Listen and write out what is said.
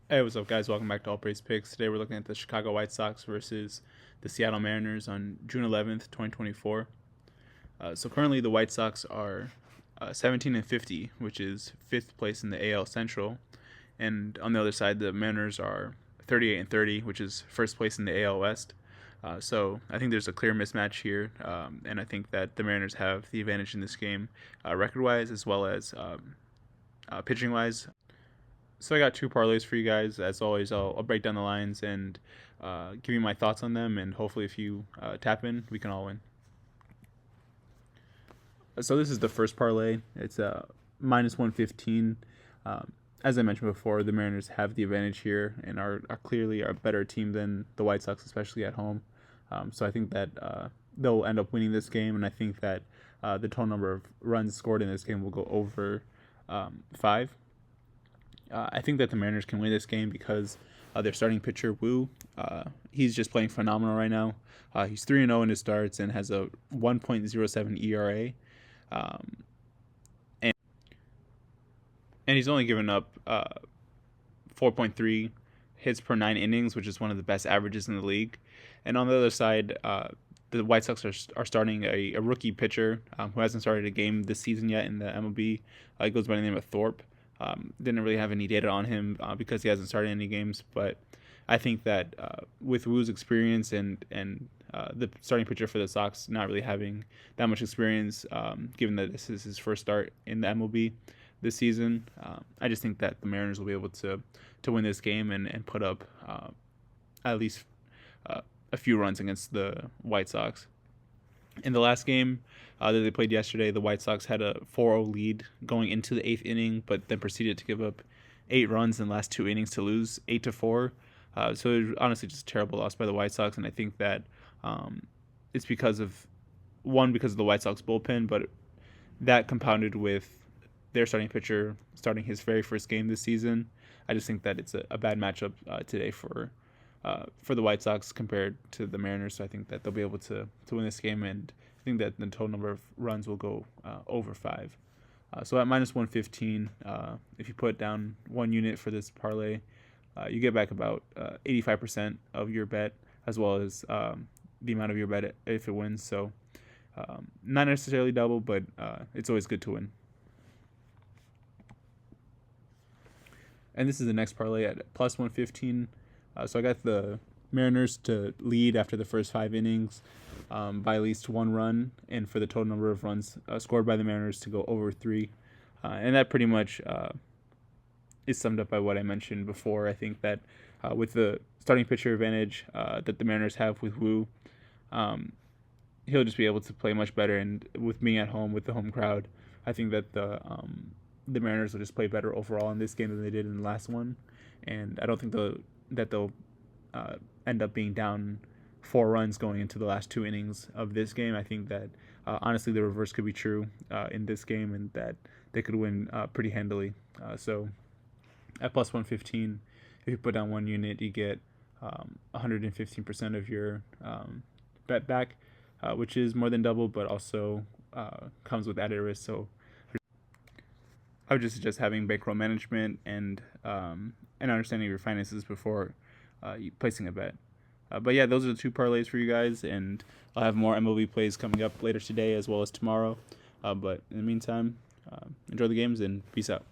Hey, what's up, guys? Welcome back to All Praise Picks. Today we're looking at the Chicago White Sox versus the Seattle Mariners on June 11th, 2024. So currently the White Sox are 17 and 50, which is fifth place in the AL Central, and on the other side the Mariners are 38 and 30, which is first place in the AL West. So I think there's a clear mismatch here, and I think that the Mariners have the advantage in this game, record-wise as well as pitching-wise. So I got two parlays for you guys. As always, I'll break down the lines and give you my thoughts on them, and hopefully, if you tap in, we can all win. So this is the first parlay. It's minus 115. As I mentioned before, the Mariners have the advantage here and are clearly a better team than the White Sox, especially at home. So I think that they'll end up winning this game, and I think that the total number of runs scored in this game will go over 5. I think that the Mariners can win this game because their starting pitcher, Wu, he's just playing phenomenal right now. He's 3-0 in his starts and has a 1.07 ERA. Um, and, and he's only given up 4.3 hits per 9 innings, which is one of the best averages in the league. And on the other side, the White Sox are starting a rookie pitcher who hasn't started a game this season yet in the MLB. He goes by the name of Thorpe. Didn't really have any data on him because he hasn't started any games, but I think that with Wu's experience and the starting pitcher for the Sox not really having that much experience, given that this is his first start in the MLB this season, I just think that the Mariners will be able to win this game and put up at least a few runs against the White Sox. In the last game that they played yesterday, the White Sox had a 4-0 lead going into the 8th inning, but then proceeded to give up 8 runs in the last 2 innings to lose 8-4. So it was honestly just a terrible loss by the White Sox, and I think that it's because of the White Sox bullpen, but that compounded with their starting pitcher starting his very first game this season. I just think that it's a bad matchup today for the White Sox compared to the Mariners. So I think that they'll be able to win this game, and I think that the total number of runs will go over 5. So at minus 115, if you put down 1 unit for this parlay, you get back about 85% of your bet, as well as the amount of your bet if it wins. So not necessarily double, but it's always good to win. And this is the next parlay at plus 115. So I got the Mariners to lead after the first 5 innings by at least 1 run, and for the total number of runs scored by the Mariners to go over 3. And that pretty much is summed up by what I mentioned before. I think that with the starting pitcher advantage that the Mariners have with Wu, he'll just be able to play much better. And with being at home with the home crowd, I think that the Mariners will just play better overall in this game than they did in the last one. And I don't think they'll end up being down 4 runs going into the last 2 innings of this game. I think that honestly the reverse could be true in this game, and that they could win pretty handily. So at plus 115, if you put down 1 unit, you get 115% of your bet back, which is more than double, but also comes with added risk. So I would just suggest having bankroll management and understanding your finances before placing a bet. But yeah, those are the 2 parlays for you guys, and I'll have more MLB plays coming up later today as well as tomorrow. But in the meantime, enjoy the games and peace out.